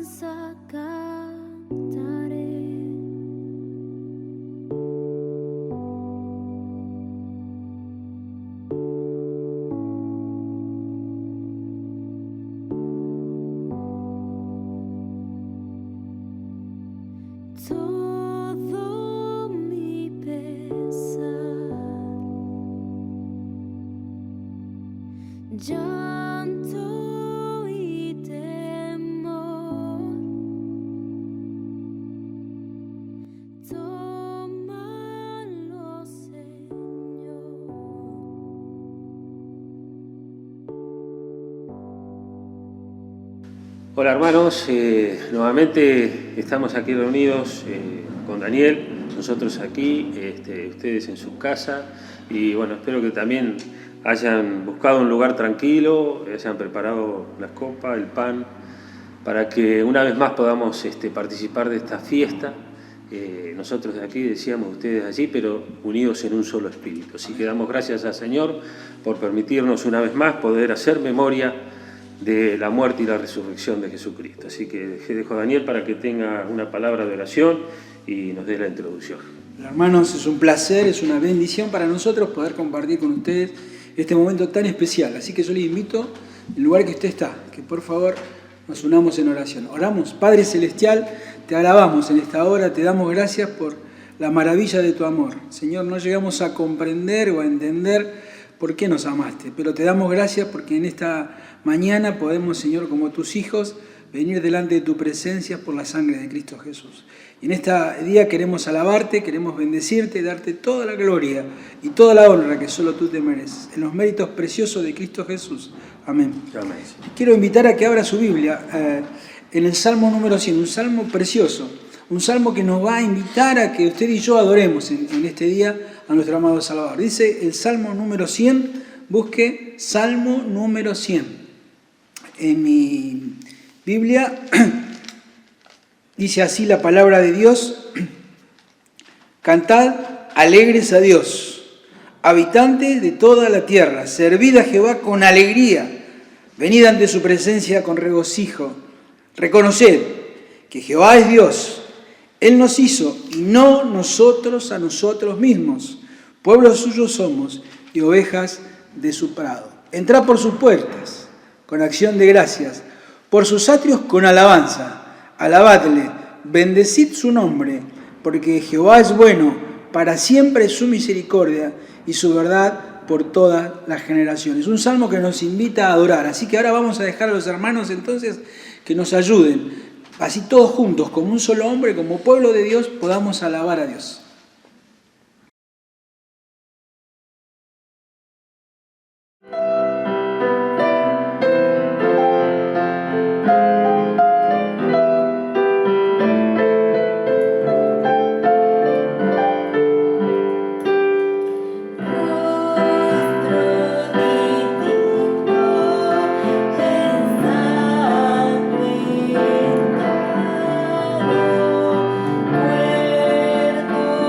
alabanza cantaré. Todo mi pesar, llanto y temor, tómalo, Señor. Hola hermanos, nuevamente estamos aquí reunidos con Daniel, nosotros aquí, ustedes en su casa, y bueno, espero que también hayan buscado un lugar tranquilo, hayan preparado las copas, el pan, para que una vez más podamos participar de esta fiesta. Nosotros de aquí decíamos, ustedes allí, pero unidos en un solo espíritu. Así que damos gracias al Señor por permitirnos una vez más poder hacer memoria de la muerte y la resurrección de Jesucristo. Así que dejo a Daniel para que tenga una palabra de oración y nos dé la introducción. Hermanos, es un placer, es una bendición para nosotros poder compartir con ustedes este momento tan especial. Así que yo les invito, en el lugar que usted está, que por favor nos unamos en oración. Oramos. Padre Celestial, te alabamos en esta hora, te damos gracias por la maravilla de tu amor. Señor, no llegamos a comprender o a entender por qué nos amaste, pero te damos gracias porque en esta mañana podemos, Señor, como tus hijos, venir delante de tu presencia por la sangre de Cristo Jesús. Y en este día queremos alabarte, queremos bendecirte, darte toda la gloria y toda la honra que solo tú te mereces. En los méritos preciosos de Cristo Jesús. Amén. Amén. Quiero invitar a que abra su Biblia en el Salmo número 100, un salmo precioso, un salmo que nos va a invitar a que usted y yo adoremos en este día a nuestro amado Salvador. Dice el Salmo número 100, busque Salmo número 100. En mi Biblia dice así la palabra de Dios: cantad alegres a Dios, habitantes de toda la tierra, servid a Jehová con alegría, venid ante su presencia con regocijo, reconoced que Jehová es Dios, Él nos hizo y no nosotros a nosotros mismos, pueblo suyo somos y ovejas de su prado. Entrad por sus puertas con acción de gracias, por sus atrios con alabanza, alabadle, bendecid su nombre, porque Jehová es bueno, para siempre es su misericordia y su verdad por todas las generaciones. Un salmo que nos invita a adorar, así que ahora vamos a dejar a los hermanos entonces que nos ayuden, así todos juntos, como un solo hombre, como pueblo de Dios, podamos alabar a Dios. Cuerpo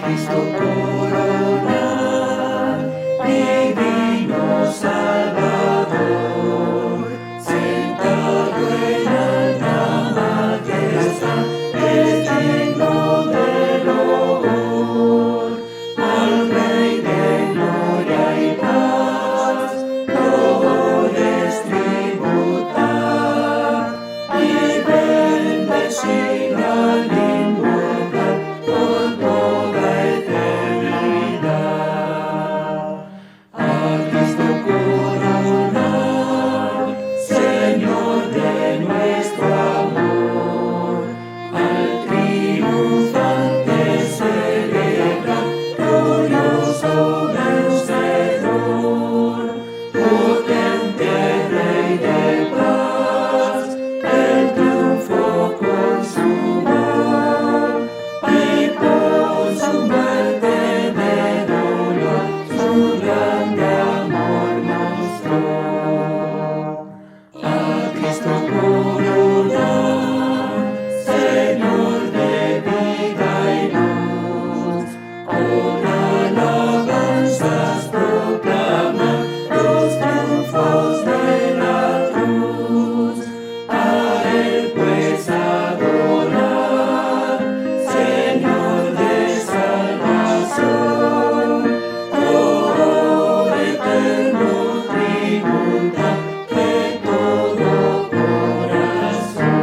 Cristo coronar, divino Salvador, sentado en alta majestad, es digno de loor. Al Rey de gloria y paz, loores tributar, y bendecir al inmortal por toda eternidad. A Cristo coronar, Señor de nuestro amor, al triunfante celebrar, glorioso vencedor, potente Rey de paz, el triunfo consumar, y por su muerte de dolor, su grande amor mostró. A Cristo coronar, Señor de vida y luz, con alabanzas proclamar los triunfos de la cruz. A Él pues adorar, Señor de salvación, por eterno tributar de todo corazón.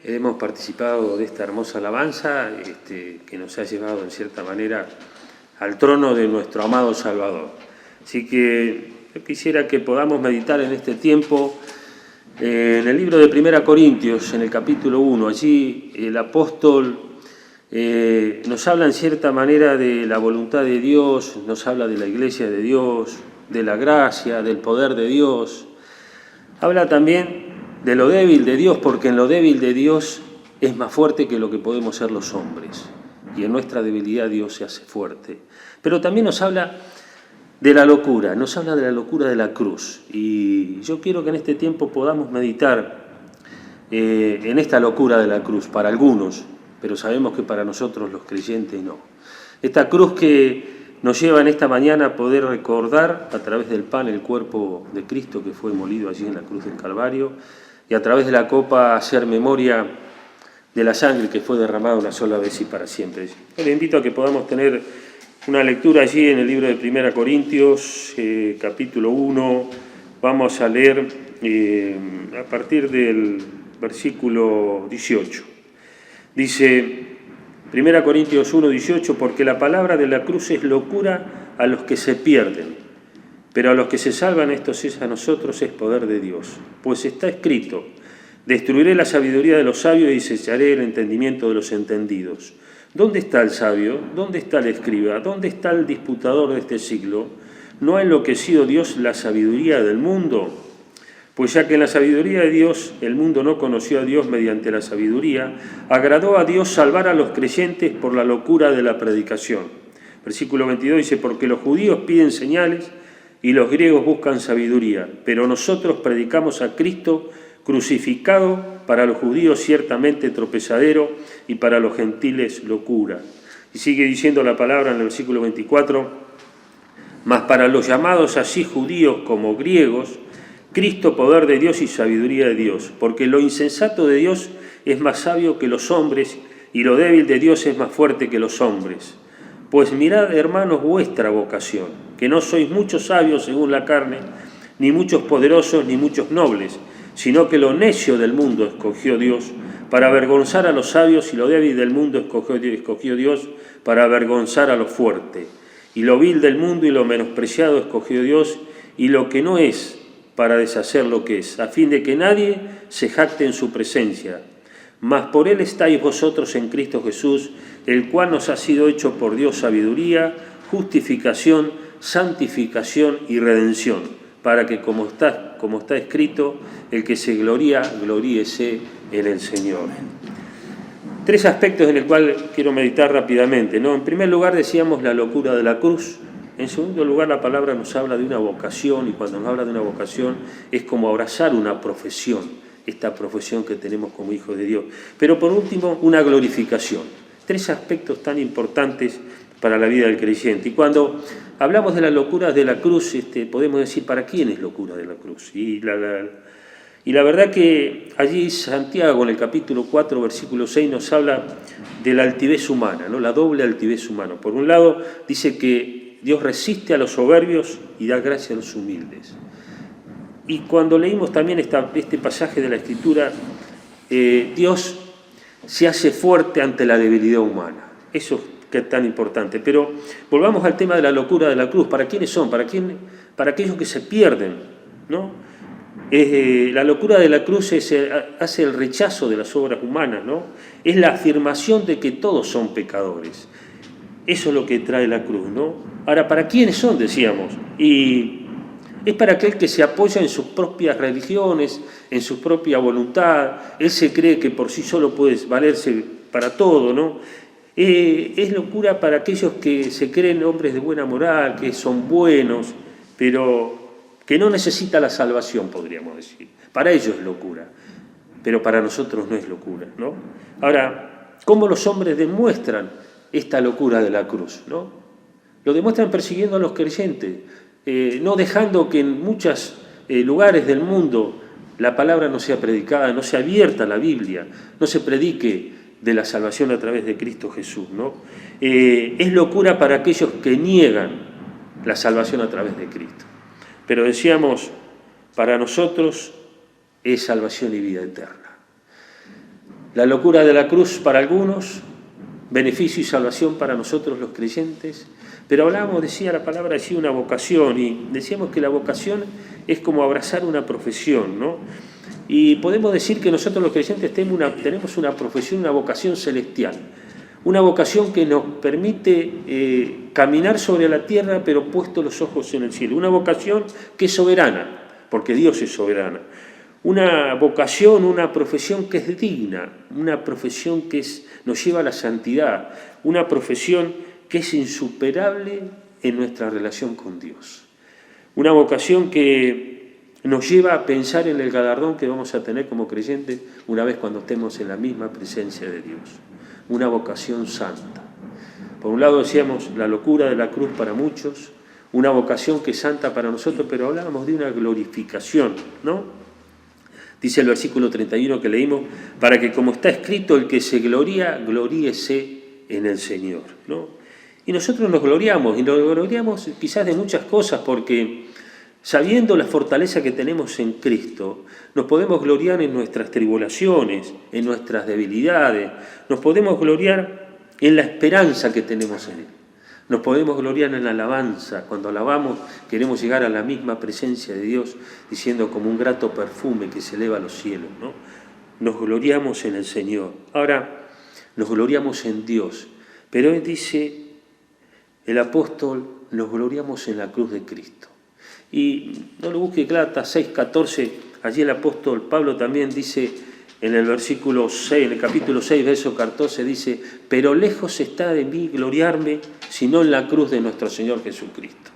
Hemos participado de esta hermosa alabanza que nos ha llevado en cierta manera al trono de nuestro amado Salvador. Así que yo quisiera que podamos meditar en este tiempo en el libro de 1 Corintios, en el capítulo 1. Allí el apóstol nos habla en cierta manera de la voluntad de Dios, nos habla de la iglesia de Dios, de la gracia, del poder de Dios. Habla también de lo débil de Dios, porque en lo débil de Dios es más fuerte que lo que podemos ser los hombres. Y en nuestra debilidad Dios se hace fuerte. Pero también nos habla de la locura, nos habla de la locura de la cruz. Y yo quiero que en este tiempo podamos meditar en esta locura de la cruz, para algunos, pero sabemos que para nosotros los creyentes no. Esta cruz que nos lleva en esta mañana a poder recordar a través del pan el cuerpo de Cristo que fue molido allí en la cruz del Calvario, y a través de la copa hacer memoria de la sangre que fue derramada una sola vez y para siempre. Yo le invito a que podamos tener una lectura allí en el libro de 1 Corintios, capítulo 1. Vamos a leer a partir del versículo 18. Dice 1 Corintios 1, 18, porque la palabra de la cruz es locura a los que se pierden, pero a los que se salvan, estos es a nosotros, es poder de Dios. Pues está escrito, destruiré la sabiduría de los sabios y desecharé el entendimiento de los entendidos. ¿Dónde está el sabio? ¿Dónde está el escriba? ¿Dónde está el disputador de este siglo? ¿No ha enloquecido Dios la sabiduría del mundo? Pues ya que en la sabiduría de Dios el mundo no conoció a Dios mediante la sabiduría, agradó a Dios salvar a los creyentes por la locura de la predicación. Versículo 22 dice, porque los judíos piden señales y los griegos buscan sabiduría, pero nosotros predicamos a Cristo crucificado, para los judíos ciertamente tropezadero y para los gentiles locura. Y sigue diciendo la palabra en el versículo 24, mas para los llamados así judíos como griegos, Cristo poder de Dios y sabiduría de Dios, porque lo insensato de Dios es más sabio que los hombres y lo débil de Dios es más fuerte que los hombres. Pues mirad, hermanos, vuestra vocación, que no sois muchos sabios según la carne, ni muchos poderosos, ni muchos nobles, sino que lo necio del mundo escogió Dios para avergonzar a los sabios, y lo débil del mundo escogió Dios para avergonzar a lo fuerte. Y lo vil del mundo y lo menospreciado escogió Dios, y lo que no es, para deshacer lo que es, a fin de que nadie se jacte en su presencia. Mas por él estáis vosotros en Cristo Jesús, el cual nos ha sido hecho por Dios sabiduría, justificación, santificación y redención, para que como está escrito, el que se gloría, gloríese en el Señor. Tres aspectos en el cual quiero meditar rápidamente, ¿no? En primer lugar decíamos la locura de la cruz. En segundo lugar, la palabra nos habla de una vocación, y cuando nos habla de una vocación es como abrazar una profesión. esta profesión que tenemos como hijos de Dios. Pero por último, una glorificación. 3 aspectos tan importantes para la vida del creyente. Y cuando hablamos de la locura de la cruz, podemos decir, ¿para quién es locura de la cruz? Y la verdad que allí Santiago, en el capítulo 4, versículo 6, nos habla de la altivez humana, ¿no? La doble altivez humana. Por un lado, dice que Dios resiste a los soberbios y da gracia a los humildes. Y cuando leímos también este pasaje de la Escritura, Dios se hace fuerte ante la debilidad humana. Eso que es tan importante. Pero volvamos al tema de la locura de la cruz. ¿Para quiénes son? Para aquellos que se pierden, ¿no? La locura de la cruz hace el rechazo de las obras humanas, ¿no? Es la afirmación de que todos son pecadores. Eso es lo que trae la cruz, ¿no? Ahora, ¿para quiénes son? Decíamos. Y es para aquel que se apoya en sus propias religiones, en su propia voluntad. Él se cree que por sí solo puede valerse para todo, ¿no? Es locura para aquellos que se creen hombres de buena moral, que son buenos, pero que no necesita la salvación, podríamos decir. Para ellos es locura, pero para nosotros no es locura, ¿no? Ahora, ¿cómo los hombres demuestran esta locura de la cruz, ¿no? Lo demuestran persiguiendo a los creyentes, no dejando que en muchos lugares del mundo la palabra no sea predicada, no sea abierta la Biblia, no se predique de la salvación a través de Cristo Jesús, ¿no? Es locura para aquellos que niegan la salvación a través de Cristo. Pero decíamos, para nosotros es salvación y vida eterna. La locura de la cruz para algunos, beneficio y salvación para nosotros los creyentes. Pero hablábamos, decía la palabra, decía una vocación, y decíamos que la vocación es como abrazar una profesión, ¿no? Y podemos decir que nosotros los creyentes tenemos una profesión, una vocación celestial, una vocación que nos permite caminar sobre la tierra, pero puestos los ojos en el cielo. Una vocación que es soberana, porque Dios es soberana. Una vocación, una profesión que es digna, una profesión que nos lleva a la santidad, una profesión que es insuperable en nuestra relación con Dios. Una vocación que nos lleva a pensar en el galardón que vamos a tener como creyentes una vez cuando estemos en la misma presencia de Dios. Una vocación santa. Por un lado decíamos la locura de la cruz para muchos, una vocación que es santa para nosotros, pero hablábamos de una glorificación, ¿no? Dice el versículo 31 que leímos, para que como está escrito, el que se gloría, gloríese en el Señor, ¿no? Y nosotros nos gloriamos, y nos gloriamos quizás de muchas cosas, porque sabiendo la fortaleza que tenemos en Cristo, nos podemos gloriar en nuestras tribulaciones, en nuestras debilidades, nos podemos gloriar en la esperanza que tenemos en Él, nos podemos gloriar en la alabanza, cuando alabamos queremos llegar a la misma presencia de Dios, diciendo como un grato perfume que se eleva a los cielos, ¿no? Nos gloriamos en el Señor. Ahora, nos gloriamos en Dios, pero Él dice, el apóstol, nos gloriamos en la cruz de Cristo. Y no lo busque, Gálatas 6:14, allí el apóstol Pablo también dice en el versículo 6, en el capítulo 6, verso 14, dice, pero lejos está de mí gloriarme, sino en la cruz de nuestro Señor Jesucristo.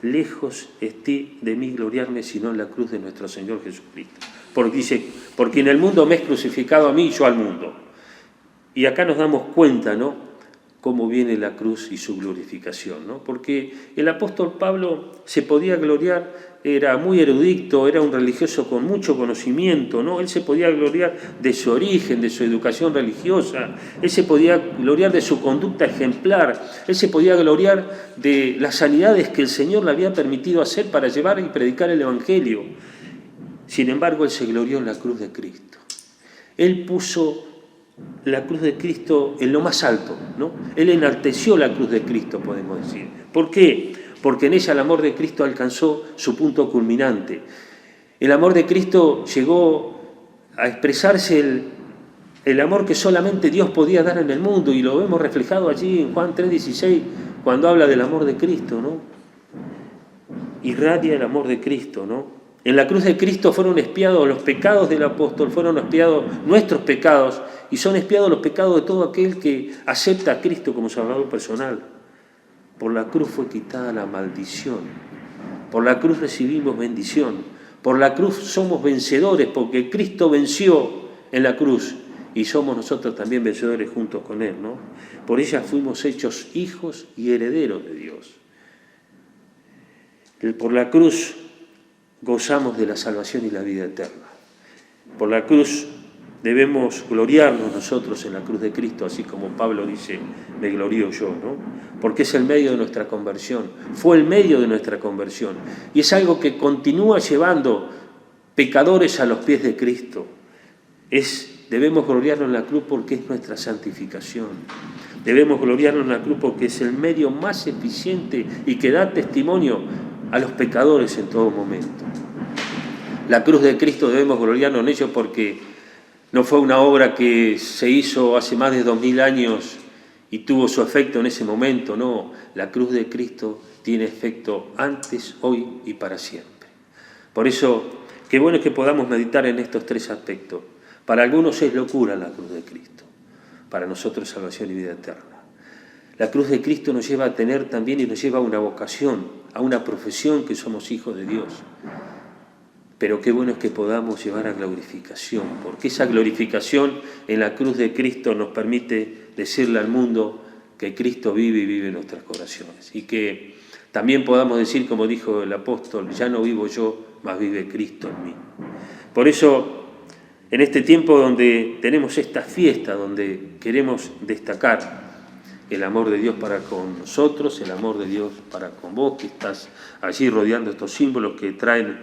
Lejos esté de mí gloriarme, sino en la cruz de nuestro Señor Jesucristo. Porque dice, porque en el mundo me es crucificado a mí y yo al mundo. Y acá nos damos cuenta, ¿no?, cómo viene la cruz y su glorificación, ¿no? Porque el apóstol Pablo se podía gloriar, era muy erudito, era un religioso con mucho conocimiento, ¿no? Él se podía gloriar de su origen, de su educación religiosa, él se podía gloriar de su conducta ejemplar, él se podía gloriar de las sanidades que el Señor le había permitido hacer para llevar y predicar el Evangelio. Sin embargo, él se glorió en la cruz de Cristo. Él puso la cruz de Cristo en lo más alto, ¿no? Él enalteció la cruz de Cristo, podemos decir. ¿Por qué? Porque en ella el amor de Cristo alcanzó su punto culminante. El amor de Cristo llegó a expresarse el amor que solamente Dios podía dar en el mundo, y lo vemos reflejado allí en Juan 3:16, cuando habla del amor de Cristo, ¿no? Irradia el amor de Cristo, ¿no? En la cruz de Cristo fueron expiados los pecados del apóstol, fueron expiados nuestros pecados, y son expiados los pecados de todo aquel que acepta a Cristo como Salvador personal. Por la cruz fue quitada la maldición, por la cruz recibimos bendición, Por la cruz somos vencedores porque Cristo venció en la cruz y somos nosotros también vencedores juntos con Él, ¿no? Por ella fuimos hechos hijos y herederos de Dios. Por la cruz gozamos de la salvación y la vida eterna. Por la cruz debemos gloriarnos nosotros en la cruz de Cristo, así como Pablo dice, me glorío yo, ¿no? Porque es el medio de nuestra conversión, fue el medio de nuestra conversión. Y es algo que continúa llevando pecadores a los pies de Cristo. Debemos gloriarnos en la cruz porque es nuestra santificación. Debemos gloriarnos en la cruz porque es el medio más eficiente y que da testimonio a los pecadores en todo momento. La cruz de Cristo debemos gloriarnos en ello porque no fue una obra que se hizo hace más de 2000 años y tuvo su efecto en ese momento, no. La cruz de Cristo tiene efecto antes, hoy y para siempre. Por eso, qué bueno es que podamos meditar en estos tres aspectos. Para algunos es locura la cruz de Cristo, para nosotros salvación y vida eterna. La cruz de Cristo nos lleva a tener también y nos lleva a una vocación, a una profesión que somos hijos de Dios. Pero qué bueno es que podamos llevar a glorificación, porque esa glorificación en la cruz de Cristo nos permite decirle al mundo que Cristo vive y vive en nuestras corazones. Y que también podamos decir, como dijo el apóstol, ya no vivo yo, mas vive Cristo en mí. Por eso, en este tiempo donde tenemos esta fiesta, donde queremos destacar el amor de Dios para con nosotros, el amor de Dios para con vos, que estás allí rodeando estos símbolos que traen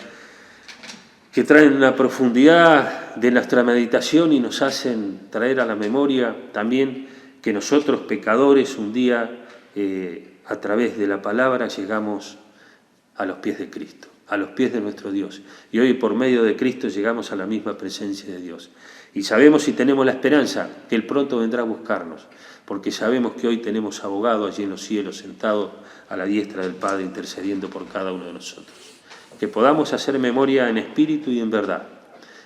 una profundidad de nuestra meditación y nos hacen traer a la memoria también que nosotros pecadores un día a través de la palabra llegamos a los pies de Cristo, a los pies de nuestro Dios. Y hoy por medio de Cristo llegamos a la misma presencia de Dios. Y sabemos y tenemos la esperanza que Él pronto vendrá a buscarnos, porque sabemos que hoy tenemos abogado allí en los cielos, sentado a la diestra del Padre, intercediendo por cada uno de nosotros. Que podamos hacer memoria en espíritu y en verdad,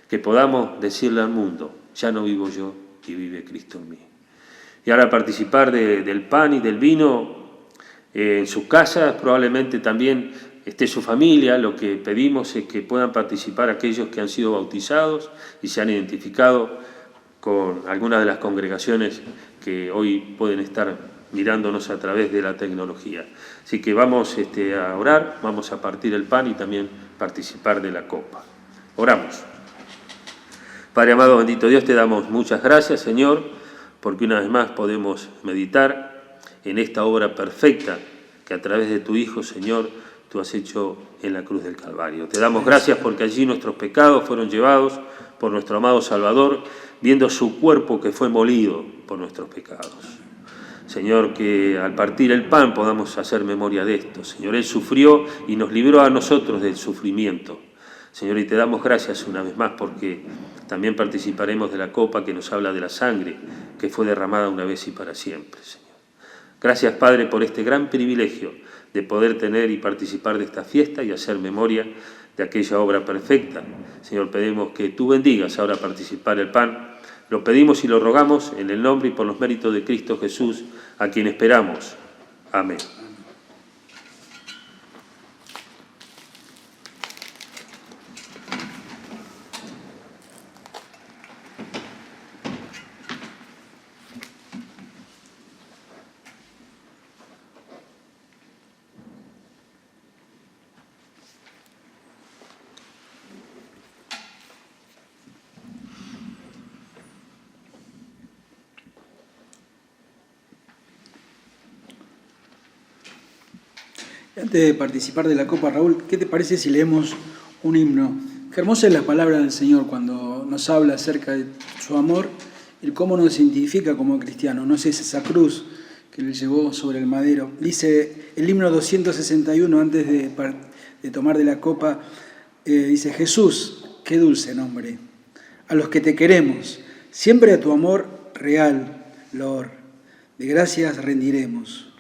que podamos decirle al mundo, ya no vivo yo y vive Cristo en mí. Y ahora participar del pan y del vino en sus casas, probablemente también esté su familia. Lo que pedimos es que puedan participar aquellos que han sido bautizados y se han identificado con algunas de las congregaciones que hoy pueden estar mirándonos a través de la tecnología. Así que vamos a orar, vamos a partir el pan y también participar de la copa. Oramos. Padre amado, bendito Dios, te damos muchas gracias, Señor, porque una vez más podemos meditar en esta obra perfecta que a través de tu Hijo, Señor, tú has hecho en la cruz del Calvario. Te damos gracias porque allí nuestros pecados fueron llevados por nuestro amado Salvador, viendo su cuerpo que fue molido por nuestros pecados. Señor, que al partir el pan podamos hacer memoria de esto. Señor, Él sufrió y nos libró a nosotros del sufrimiento. Señor, y te damos gracias una vez más porque también participaremos de la copa que nos habla de la sangre que fue derramada una vez y para siempre, Señor. Gracias, Padre, por este gran privilegio de poder tener y participar de esta fiesta y hacer memoria de aquella obra perfecta. Señor, pedimos que tú bendigas ahora participar el pan. Lo pedimos y lo rogamos en el nombre y por los méritos de Cristo Jesús, a quien esperamos. Amén. Antes de participar de la copa, Raúl, ¿qué te parece si leemos un himno? Qué hermosa es la palabra del Señor cuando nos habla acerca de su amor y cómo nos identifica como cristianos. No sé, es esa cruz que le llevó sobre el madero. Dice el himno 261, antes de tomar de la copa, dice: Jesús, qué dulce nombre, a los que te queremos, siempre a tu amor real, loor, de gracias rendiremos,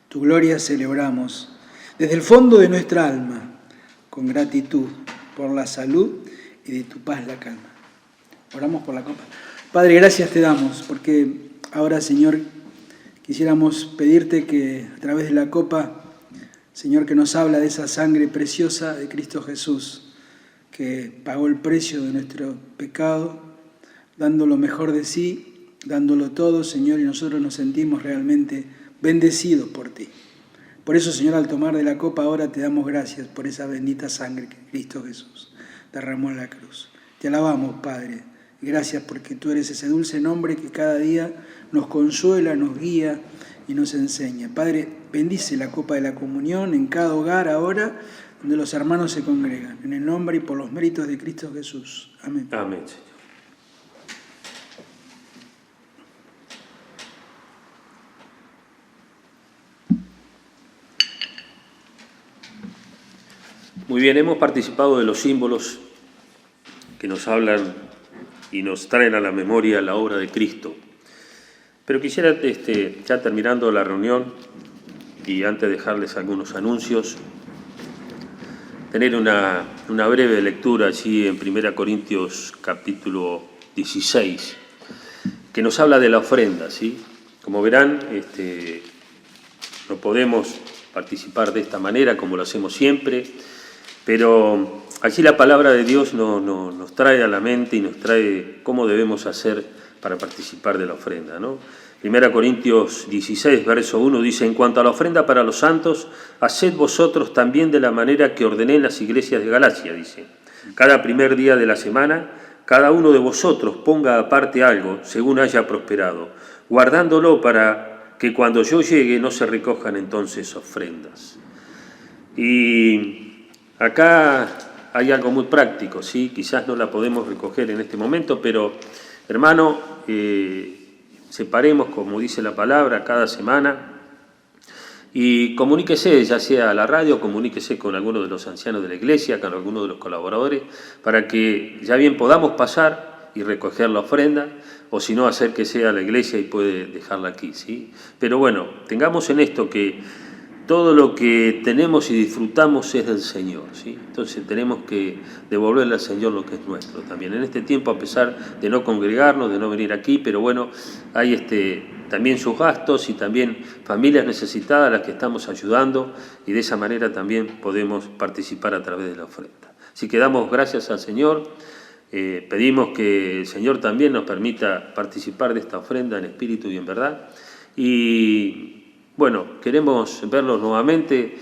tu gloria celebramos. Desde el fondo de nuestra alma, con gratitud por la salud y de tu paz la calma. Oramos por la copa. Padre, gracias te damos, porque ahora, Señor, quisiéramos pedirte que a través de la copa, Señor, que nos habla de esa sangre preciosa de Cristo Jesús, que pagó el precio de nuestro pecado, dando lo mejor de sí, dándolo todo, Señor, y nosotros nos sentimos realmente bendecidos por ti. Por eso, Señor, al tomar de la copa ahora te damos gracias por esa bendita sangre que Cristo Jesús derramó en la cruz. Te alabamos, Padre. Gracias porque tú eres ese dulce nombre que cada día nos consuela, nos guía y nos enseña. Padre, bendice la copa de la comunión en cada hogar ahora donde los hermanos se congregan. En el nombre y por los méritos de Cristo Jesús. Amén. Amén, Señor. Muy bien, hemos participado de los símbolos que nos hablan y nos traen a la memoria la obra de Cristo. Pero quisiera, ya terminando la reunión y antes de dejarles algunos anuncios, tener una breve lectura allí en 1 Corintios capítulo 16, que nos habla de la ofrenda, ¿sí? Como verán, no podemos participar de esta manera como lo hacemos siempre, pero allí la palabra de Dios nos trae a la mente y nos trae cómo debemos hacer para participar de la ofrenda, ¿no? 1 Corintios 16, verso 1 dice: en cuanto a la ofrenda para los santos, haced vosotros también de la manera que ordené en las iglesias de Galacia, dice. Cada primer día de la semana, cada uno de vosotros ponga aparte algo, según haya prosperado, guardándolo para que cuando yo llegue no se recojan entonces ofrendas. Y acá hay algo muy práctico, ¿sí? Quizás no la podemos recoger en este momento, pero hermano, separemos, como dice la palabra, cada semana y comuníquese, ya sea a la radio, comuníquese con alguno de los ancianos de la iglesia, con alguno de los colaboradores, para que ya bien podamos pasar y recoger la ofrenda, o si no, acérquese a la iglesia y puede dejarla aquí, ¿sí? Pero bueno, tengamos en esto que todo lo que tenemos y disfrutamos es del Señor, ¿sí? Entonces tenemos que devolverle al Señor lo que es nuestro también. En este tiempo, a pesar de no congregarnos, de no venir aquí, pero bueno, hay también sus gastos y también familias necesitadas a las que estamos ayudando, y de esa manera también podemos participar a través de la ofrenda. Así que damos gracias al Señor, pedimos que el Señor también nos permita participar de esta ofrenda en espíritu y en verdad. Y bueno, queremos verlos nuevamente,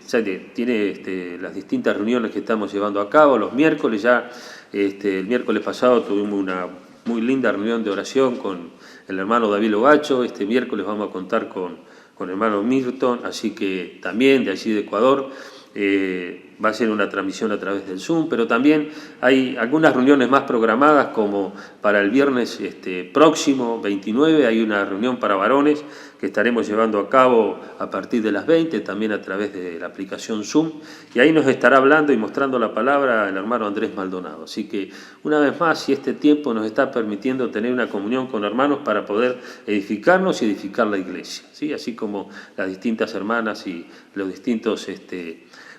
ya tiene las distintas reuniones que estamos llevando a cabo. Los miércoles ya, el miércoles pasado tuvimos una muy linda reunión de oración con el hermano David Logacho. Este miércoles vamos a contar con el hermano Milton, así que también de allí de Ecuador. Va a ser una transmisión a través del Zoom, pero también hay algunas reuniones más programadas, como para el viernes próximo, 29, hay una reunión para varones que estaremos llevando a cabo a partir de las 20, también a través de la aplicación Zoom, y ahí nos estará hablando y mostrando la palabra el hermano Andrés Maldonado. Así que, una vez más, si este tiempo nos está permitiendo tener una comunión con hermanos para poder edificarnos y edificar la iglesia, ¿sí? Así como las distintas hermanas y los distintos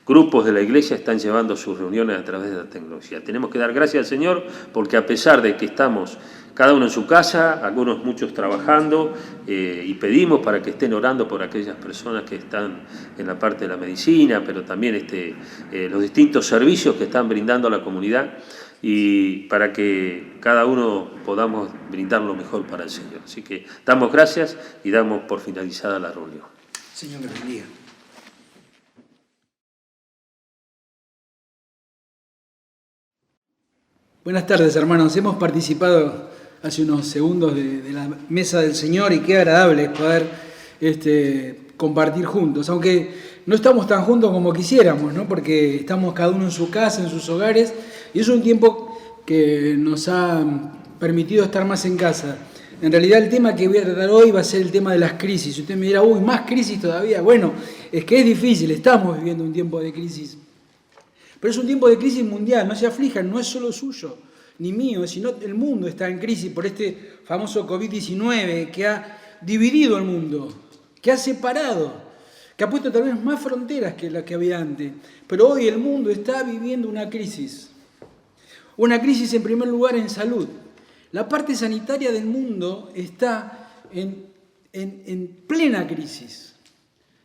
grupos de la iglesia están llevando sus reuniones a través de la tecnología. Tenemos que dar gracias al Señor porque, a pesar de que estamos cada uno en su casa, muchos trabajando, y pedimos para que estén orando por aquellas personas que están en la parte de la medicina, pero también los distintos servicios que están brindando a la comunidad, y para que cada uno podamos brindar lo mejor para el Señor. Así que damos gracias y damos por finalizada la reunión. Señor, les bendiga. Buenas tardes, hermanos. Hemos participado hace unos segundos de la mesa del Señor, y qué agradable es poder compartir juntos, aunque no estamos tan juntos como quisiéramos, ¿no? Porque estamos cada uno en su casa, en sus hogares, y es un tiempo que nos ha permitido estar más en casa. En realidad, el tema que voy a tratar hoy va a ser el tema de las crisis. Usted me dirá, uy, más crisis todavía. Bueno, es que es difícil, estamos viviendo un tiempo de crisis. Pero es un tiempo de crisis mundial, no se aflijan, no es solo suyo ni mío, sino el mundo está en crisis por este famoso COVID-19 que ha dividido el mundo, que ha separado, que ha puesto tal vez más fronteras que las que había antes. Pero hoy el mundo está viviendo una crisis en primer lugar en salud. La parte sanitaria del mundo está en plena crisis.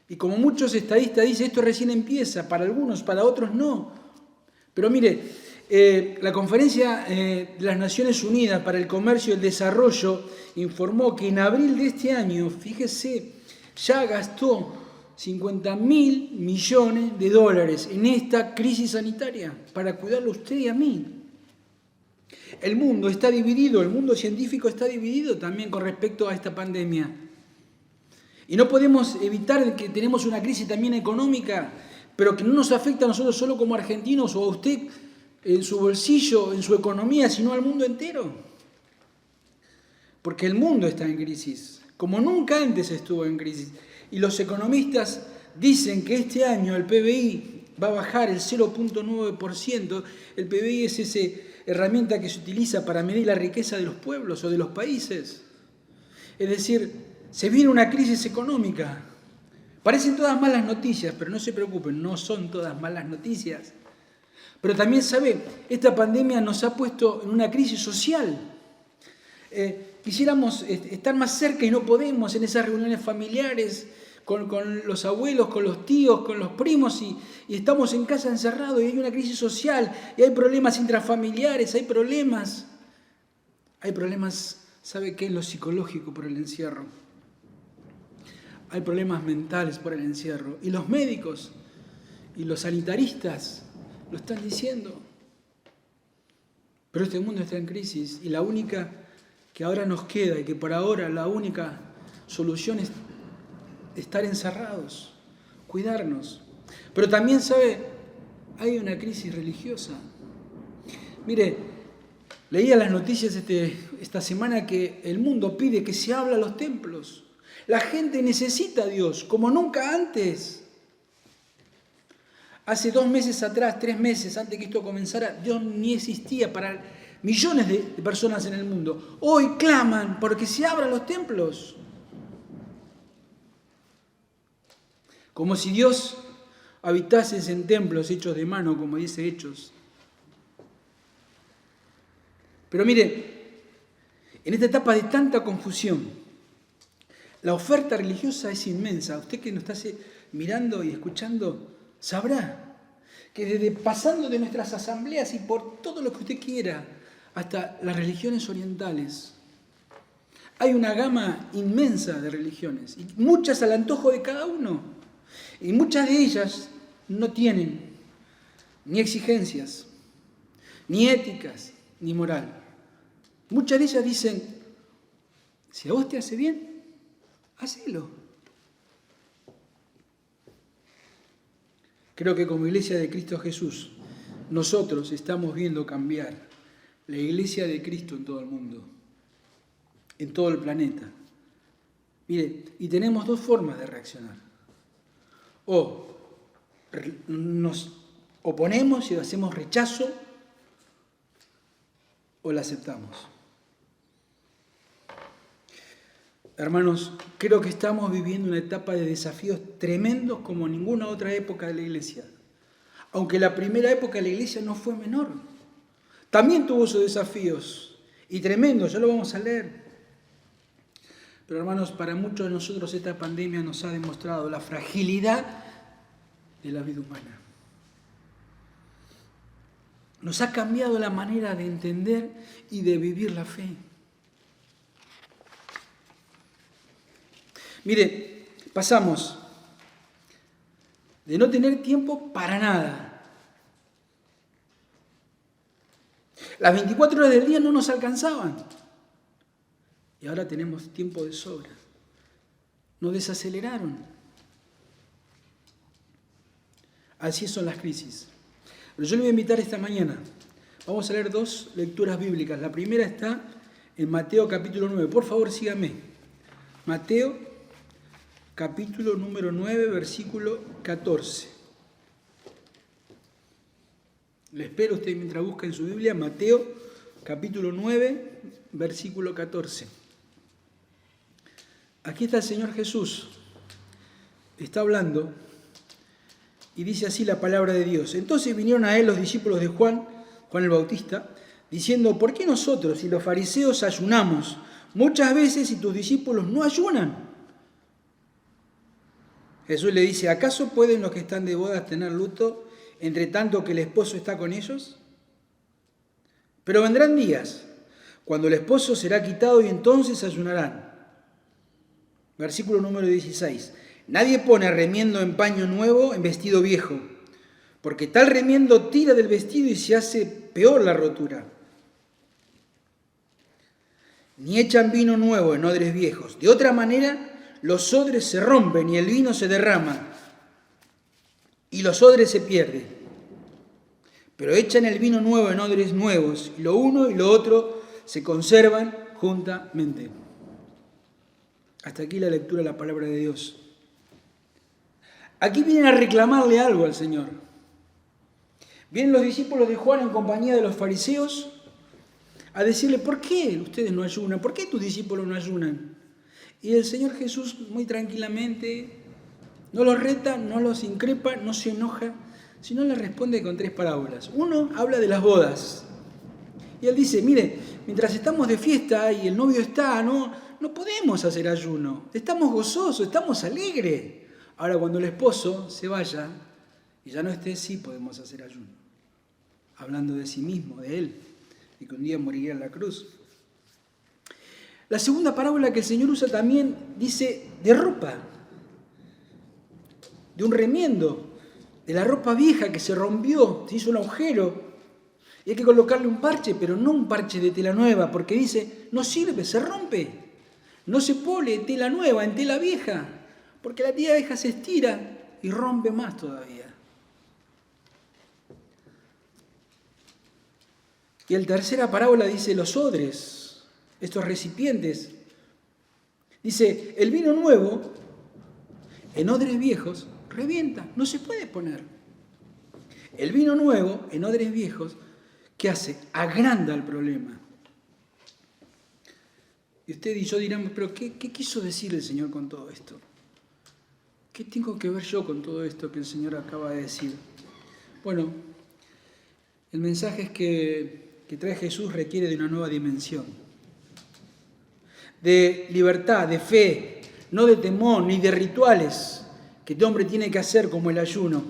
Y como muchos estadistas dicen, esto recién empieza, para algunos, para otros no. Pero mire, La Conferencia de las Naciones Unidas para el Comercio y el Desarrollo informó que en abril de este año, fíjese, ya gastó 50.000 millones de dólares en esta crisis sanitaria para cuidarlo a usted y a mí. El mundo está dividido, el mundo científico está dividido también con respecto a esta pandemia. Y no podemos evitar que tenemos una crisis también económica, pero que no nos afecta a nosotros solo como argentinos o a usted en su bolsillo, en su economía, sino al mundo entero. Porque el mundo está en crisis, como nunca antes estuvo en crisis. Y los economistas dicen que este año el PBI va a bajar el 0.9%. El PBI es esa herramienta que se utiliza para medir la riqueza de los pueblos o de los países. Es decir, se viene una crisis económica. Parecen todas malas noticias, pero no se preocupen, no son todas malas noticias. Pero también, ¿sabe? Esta pandemia nos ha puesto en una crisis social. Quisiéramos estar más cerca y no podemos en esas reuniones familiares, con los abuelos, con los tíos, con los primos, y estamos en casa encerrados y hay una crisis social, y hay problemas intrafamiliares, hay problemas, ¿sabe qué? En lo psicológico por el encierro. Hay problemas mentales por el encierro. Y los médicos y los sanitaristas lo están diciendo. Pero este mundo está en crisis y la única que ahora nos queda y que por ahora la única solución es estar encerrados, cuidarnos. Pero también, ¿sabe? Hay una crisis religiosa. Mire, leía las noticias esta semana que el mundo pide que se abra los templos. La gente necesita a Dios como nunca antes. Hace 2 meses atrás, 3 meses antes que esto comenzara, Dios ni existía para millones de personas en el mundo. Hoy claman porque se abran los templos. Como si Dios habitase en templos hechos de mano, como dice Hechos. Pero mire, en esta etapa de tanta confusión, la oferta religiosa es inmensa. Usted que nos está mirando y escuchando, sabrá que desde pasando de nuestras asambleas y por todo lo que usted quiera, hasta las religiones orientales, hay una gama inmensa de religiones, y muchas al antojo de cada uno. Y muchas de ellas no tienen ni exigencias, ni éticas, ni moral. Muchas de ellas dicen, si a vos te hace bien, hacelo. Creo que como Iglesia de Cristo Jesús, nosotros estamos viendo cambiar la Iglesia de Cristo en todo el mundo, en todo el planeta. Mire, y tenemos 2 formas de reaccionar. O nos oponemos y hacemos rechazo, o la aceptamos. Hermanos, creo que estamos viviendo una etapa de desafíos tremendos como ninguna otra época de la Iglesia. Aunque la primera época de la Iglesia no fue menor. También tuvo sus desafíos y tremendos, ya lo vamos a leer. Pero hermanos, para muchos de nosotros esta pandemia nos ha demostrado la fragilidad de la vida humana. Nos ha cambiado la manera de entender y de vivir la fe. Mire, pasamos de no tener tiempo para nada. Las 24 horas del día no nos alcanzaban. Y ahora tenemos tiempo de sobra. Nos desaceleraron. Así son las crisis. Pero yo le voy a invitar esta mañana. Vamos a leer 2 lecturas bíblicas. La primera está en Mateo capítulo 9. Por favor, síganme. Mateo capítulo número 9, versículo 14. Le espero usted mientras busca en su Biblia, Mateo capítulo 9, versículo 14. Aquí está el Señor Jesús. Está hablando y dice así la palabra de Dios. Entonces vinieron a él los discípulos de Juan el Bautista, diciendo, ¿por qué nosotros y los fariseos ayunamos muchas veces y tus discípulos no ayunan? Jesús le dice, ¿acaso pueden los que están de bodas tener luto entre tanto que el esposo está con ellos? Pero vendrán días cuando el esposo será quitado y entonces ayunarán. Versículo número 16. Nadie pone remiendo en paño nuevo en vestido viejo, porque tal remiendo tira del vestido y se hace peor la rotura. Ni echan vino nuevo en odres viejos. De otra manera, los odres se rompen y el vino se derrama, y los odres se pierden. Pero echan el vino nuevo en odres nuevos, y lo uno y lo otro se conservan juntamente. Hasta aquí la lectura de la palabra de Dios. Aquí vienen a reclamarle algo al Señor. Vienen los discípulos de Juan en compañía de los fariseos a decirle, ¿por qué ustedes no ayunan? ¿Por qué tus discípulos no ayunan? Y el Señor Jesús muy tranquilamente no los reta, no los increpa, no se enoja, sino les responde con 3 parábolas. Uno habla de las bodas. Y él dice, mire, mientras estamos de fiesta y el novio está, no podemos hacer ayuno. Estamos gozosos, estamos alegres. Ahora cuando el esposo se vaya y ya no esté, sí podemos hacer ayuno. Hablando de sí mismo, de él, y que un día moriría en la cruz. La segunda parábola que el Señor usa también dice de ropa, de un remiendo, de la ropa vieja que se rompió, se hizo un agujero, y hay que colocarle un parche, pero no un parche de tela nueva, porque dice, no sirve, se rompe. No se pone tela nueva en tela vieja, porque la tela vieja se estira y rompe más todavía. Y la tercera parábola dice los odres, estos recipientes. Dice, el vino nuevo en odres viejos revienta, no se puede poner. El vino nuevo en odres viejos, ¿qué hace? Agranda el problema. Y usted y yo dirán, pero ¿qué quiso decir el Señor con todo esto? ¿Qué tengo que ver yo con todo esto que el Señor acaba de decir? Bueno, el mensaje es que trae Jesús requiere de una nueva dimensión. De libertad, de fe, no de temor, ni de rituales que este hombre tiene que hacer como el ayuno.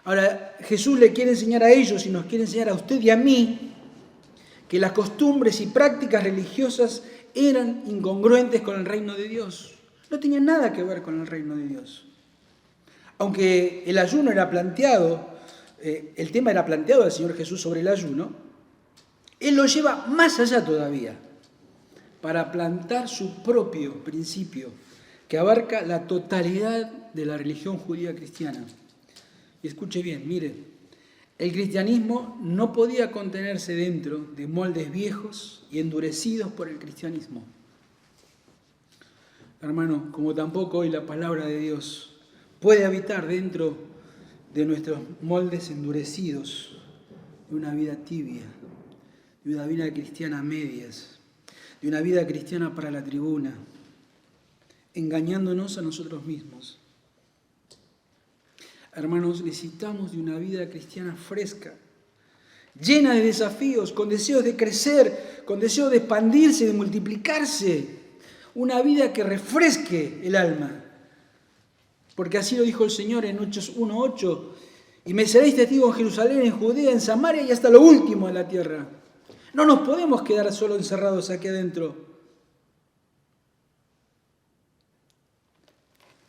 Ahora, Jesús le quiere enseñar a ellos y nos quiere enseñar a usted y a mí que las costumbres y prácticas religiosas eran incongruentes con el reino de Dios. No tenían nada que ver con el reino de Dios. Aunque el ayuno era planteado, el tema era planteado al Señor Jesús sobre el ayuno, Él lo lleva más allá todavía para plantar su propio principio que abarca la totalidad de la religión judía cristiana. Y escuche bien, mire, el cristianismo no podía contenerse dentro de moldes viejos y endurecidos por el cristianismo. Hermano, como tampoco hoy la palabra de Dios puede habitar dentro de nuestros moldes endurecidos, de una vida tibia, de una vida cristiana a medias, de una vida cristiana para la tribuna, engañándonos a nosotros mismos. Hermanos, necesitamos de una vida cristiana fresca, llena de desafíos, con deseos de crecer, con deseos de expandirse, de multiplicarse. Una vida que refresque el alma. Porque así lo dijo el Señor en Hechos 1:8. Y me seréis testigos en Jerusalén, en Judea, en Samaria y hasta lo último de la tierra. No nos podemos quedar solo encerrados aquí adentro.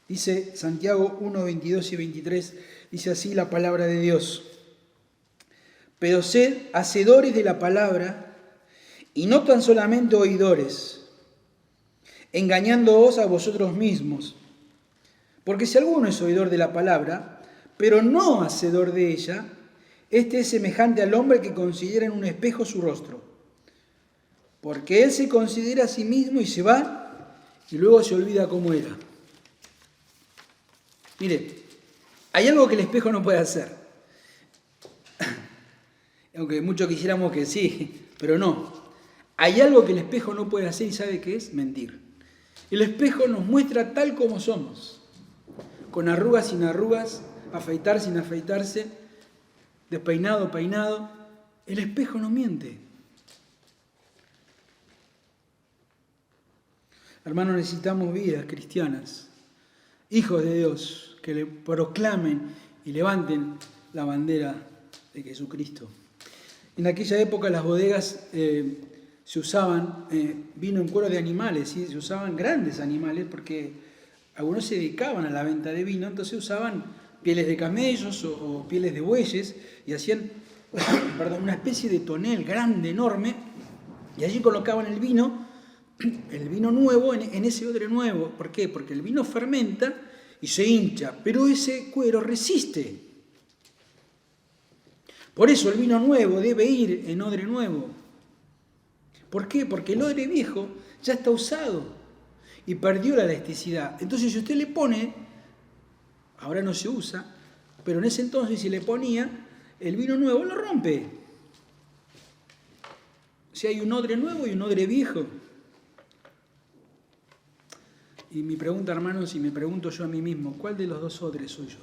Dice Santiago 1, 22 y 23, dice así la palabra de Dios. Pero sed hacedores de la palabra y no tan solamente oidores, engañándoos a vosotros mismos. Porque si alguno es oidor de la palabra, pero no hacedor de ella, este es semejante al hombre que considera en un espejo su rostro. Porque él se considera a sí mismo y se va y luego se olvida cómo era. Mire, hay algo que el espejo no puede hacer. Aunque muchos quisiéramos que sí, pero no. Hay algo que el espejo no puede hacer y ¿sabe qué es? Mentir. El espejo nos muestra tal como somos. Con arrugas, sin arrugas, afeitar, sin afeitarse, despeinado, peinado. El espejo no miente. Hermanos, necesitamos vidas cristianas, hijos de Dios, que le proclamen y levanten la bandera de Jesucristo. En aquella época las bodegas se usaban vino en cuero de animales, ¿sí? Se usaban grandes animales porque algunos se dedicaban a la venta de vino, entonces usaban pieles de camellos o pieles de bueyes y hacían una especie de tonel grande, enorme, y allí colocaban el vino nuevo en ese odre nuevo. ¿Por qué? Porque el vino fermenta y se hincha, pero ese cuero resiste. Por eso el vino nuevo debe ir en odre nuevo. ¿Por qué? Porque el odre viejo ya está usado y perdió la elasticidad. Entonces, si usted le pone, ahora no se usa, pero en ese entonces si le ponía el vino nuevo, lo rompe. Si hay un odre nuevo y un odre viejo. Y mi pregunta, hermanos, y me pregunto yo a mí mismo, ¿cuál de los dos odres soy yo?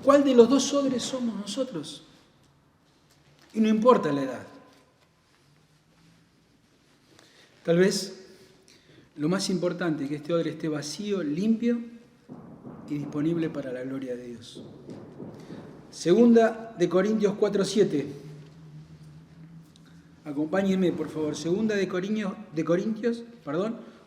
¿Cuál de los dos odres somos nosotros? Y no importa la edad. Tal vez lo más importante es que este odre esté vacío, limpio y disponible para la gloria de Dios. Segunda de Corintios 4:7. Acompáñenme, por favor. Segunda de Corintios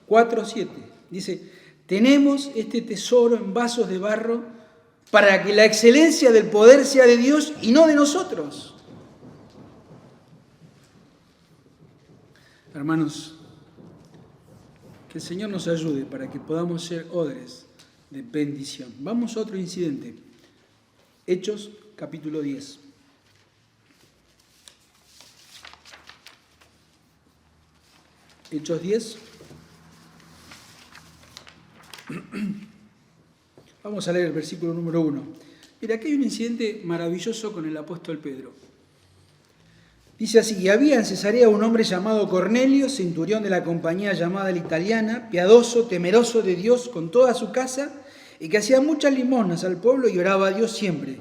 4:7. Dice, tenemos este tesoro en vasos de barro para que la excelencia del poder sea de Dios y no de nosotros. Hermanos, que el Señor nos ayude para que podamos ser odres de bendición. Vamos a otro incidente. Hechos, capítulo 10. Hechos 10. Vamos a leer el versículo número 1. Mira, aquí hay un incidente maravilloso con el apóstol Pedro. Dice así, y había en Cesarea un hombre llamado Cornelio, centurión de la compañía llamada la Italiana, piadoso, temeroso de Dios con toda su casa, y que hacía muchas limosnas al pueblo y oraba a Dios siempre.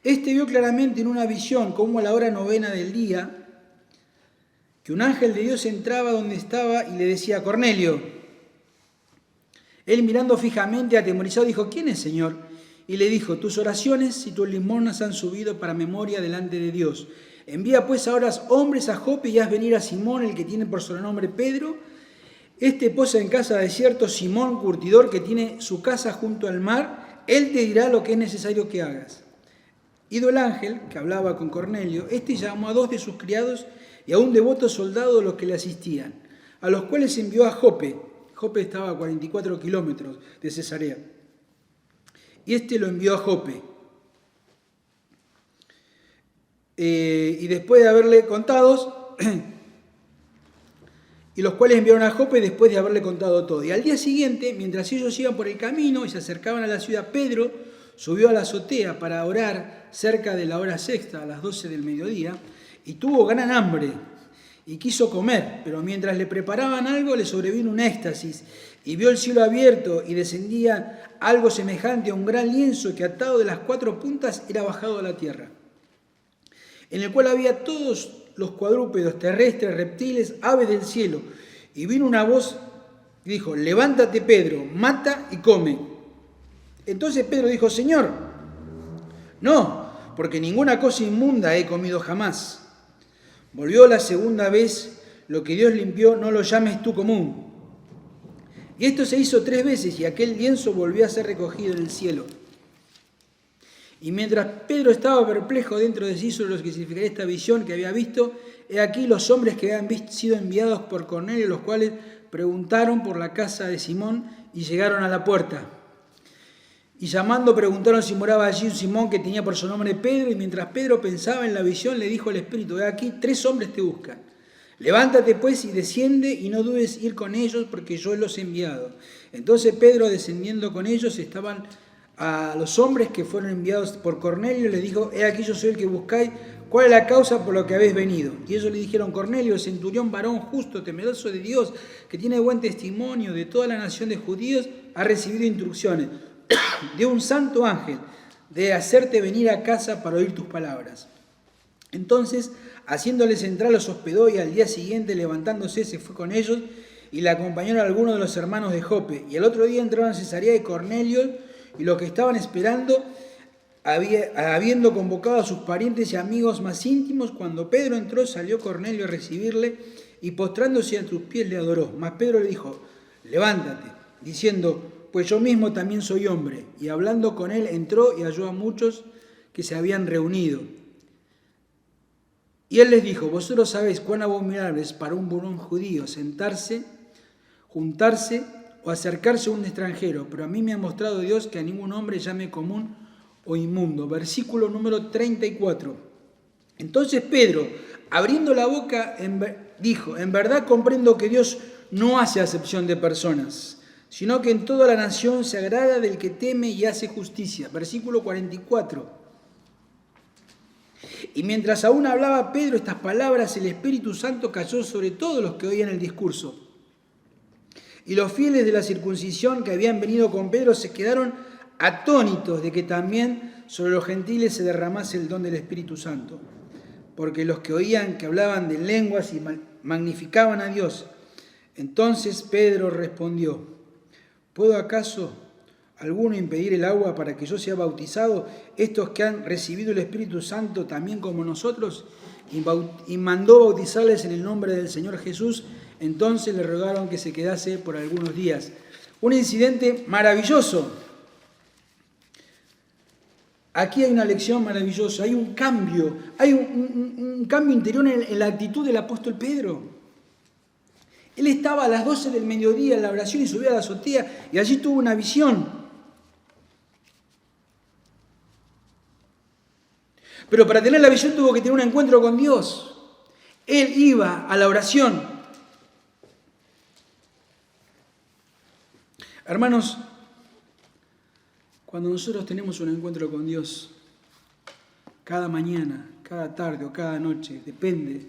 Este vio claramente en una visión, como a la hora 9 del día, que un ángel de Dios entraba donde estaba y le decía, Cornelio. Él mirando fijamente, atemorizado, dijo, ¿quién es, Señor? Y le dijo, tus oraciones y tus limosnas han subido para memoria delante de Dios. Envía pues ahora hombres a Jope y haz venir a Simón, el que tiene por sobrenombre Pedro. Este posa en casa de cierto Simón, curtidor, que tiene su casa junto al mar. Él te dirá lo que es necesario que hagas. Ido el ángel, que hablaba con Cornelio, llamó a 2 de sus criados y a un devoto soldado de los que le asistían, a los cuales envió a Jope. Jope estaba a 44 kilómetros de Cesarea. Y lo envió a Jope. Y después de haberle contado, y los cuales enviaron a Jope después de haberle contado todo. Y al día siguiente, mientras ellos iban por el camino y se acercaban a la ciudad, Pedro subió a la azotea para orar cerca de la hora sexta, a las 12 del mediodía, y tuvo gran hambre y quiso comer, pero mientras le preparaban algo le sobrevino un éxtasis y vio el cielo abierto y descendía algo semejante a un gran lienzo que atado de las 4 puntas era bajado a la tierra, en el cual había todos los cuadrúpedos, terrestres, reptiles, aves del cielo. Y vino una voz y dijo, levántate Pedro, mata y come. Entonces Pedro dijo, Señor, no, porque ninguna cosa inmunda he comido jamás. Volvió la segunda vez, lo que Dios limpió no lo llames tú común. Y esto se hizo 3 veces y aquel lienzo volvió a ser recogido en el cielo. Y mientras Pedro estaba perplejo dentro de sí sobre lo que significaría esta visión que había visto, he aquí los hombres que habían sido enviados por Cornelio, los cuales preguntaron por la casa de Simón y llegaron a la puerta. Y llamando preguntaron si moraba allí un Simón que tenía por su nombre Pedro, y mientras Pedro pensaba en la visión le dijo al Espíritu, he aquí 3 hombres te buscan. Levántate pues y desciende y no dudes ir con ellos porque yo los he enviado. Entonces Pedro descendiendo con ellos estaban a los hombres que fueron enviados por Cornelio, les dijo, he aquí yo soy el que buscáis, ¿cuál es la causa por la que habéis venido? Y ellos le dijeron, Cornelio, el centurión varón justo, temeroso de Dios, que tiene buen testimonio de toda la nación de judíos, ha recibido instrucciones de un santo ángel de hacerte venir a casa para oír tus palabras. Entonces, haciéndoles entrar, los hospedó y al día siguiente, levantándose, se fue con ellos y le acompañaron algunos de los hermanos de Jope. Y el otro día entraron a Cesarea y Cornelio y los que estaban esperando habiendo convocado a sus parientes y amigos más íntimos, cuando Pedro entró, salió Cornelio a recibirle y postrándose a sus pies le adoró. Mas Pedro le dijo: levántate, diciendo: pues yo mismo también soy hombre. Y hablando con él, entró y halló a muchos que se habían reunido. Y él les dijo: vosotros sabéis cuán abominable es para un varón judío sentarse, juntarse o acercarse a un extranjero, pero a mí me ha mostrado Dios que a ningún hombre llame común o inmundo. Versículo número 34. Entonces Pedro, abriendo la boca, dijo: en verdad comprendo que Dios no hace acepción de personas, sino que en toda la nación se agrada del que teme y hace justicia. Versículo 44. Y mientras aún hablaba Pedro estas palabras, el Espíritu Santo cayó sobre todos los que oían el discurso. Y los fieles de la circuncisión que habían venido con Pedro se quedaron atónitos de que también sobre los gentiles se derramase el don del Espíritu Santo. Porque los que oían que hablaban de lenguas y magnificaban a Dios. Entonces Pedro respondió: ¿puedo acaso alguno impedir el agua para que yo sea bautizado? Estos que han recibido el Espíritu Santo también como nosotros. Y mandó bautizarles en el nombre del Señor Jesús. Entonces le rogaron que se quedase por algunos días. Un incidente maravilloso. Aquí hay una lección maravillosa, hay un cambio, hay un cambio interior en la actitud del apóstol Pedro. Él estaba a las 12 del mediodía en la oración y subió a la azotea y allí tuvo una visión. Pero para tener la visión tuvo que tener un encuentro con Dios. Él iba a la oración. Hermanos, cuando nosotros tenemos un encuentro con Dios, cada mañana, cada tarde o cada noche, depende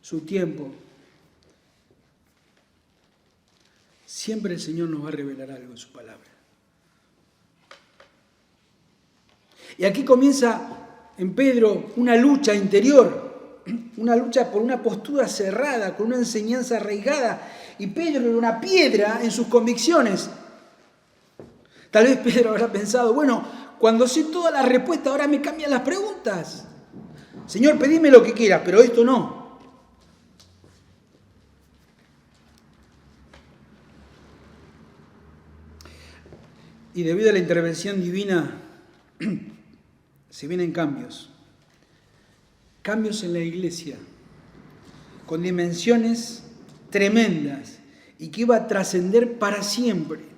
su tiempo, siempre el Señor nos va a revelar algo en su palabra. Y aquí comienza en Pedro una lucha interior, una lucha por una postura cerrada, con una enseñanza arraigada. Y Pedro era una piedra en sus convicciones. Tal vez Pedro habrá pensado: bueno, cuando sé todas las respuestas, ahora me cambian las preguntas. Señor, pedime lo que quieras, pero esto no. Y debido a la intervención divina, se vienen cambios. Cambios en la iglesia, con dimensiones tremendas y que iba a trascender para siempre.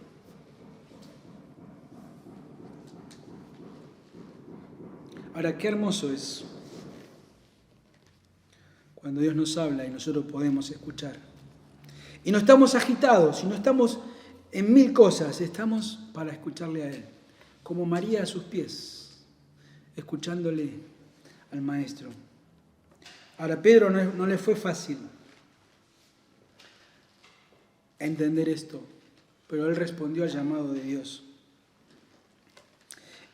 Ahora, qué hermoso es cuando Dios nos habla y nosotros podemos escuchar. Y no estamos agitados, y no estamos en mil cosas, estamos para escucharle a Él, como María a sus pies, escuchándole al Maestro. Ahora, a Pedro no le fue fácil entender esto, pero él respondió al llamado de Dios.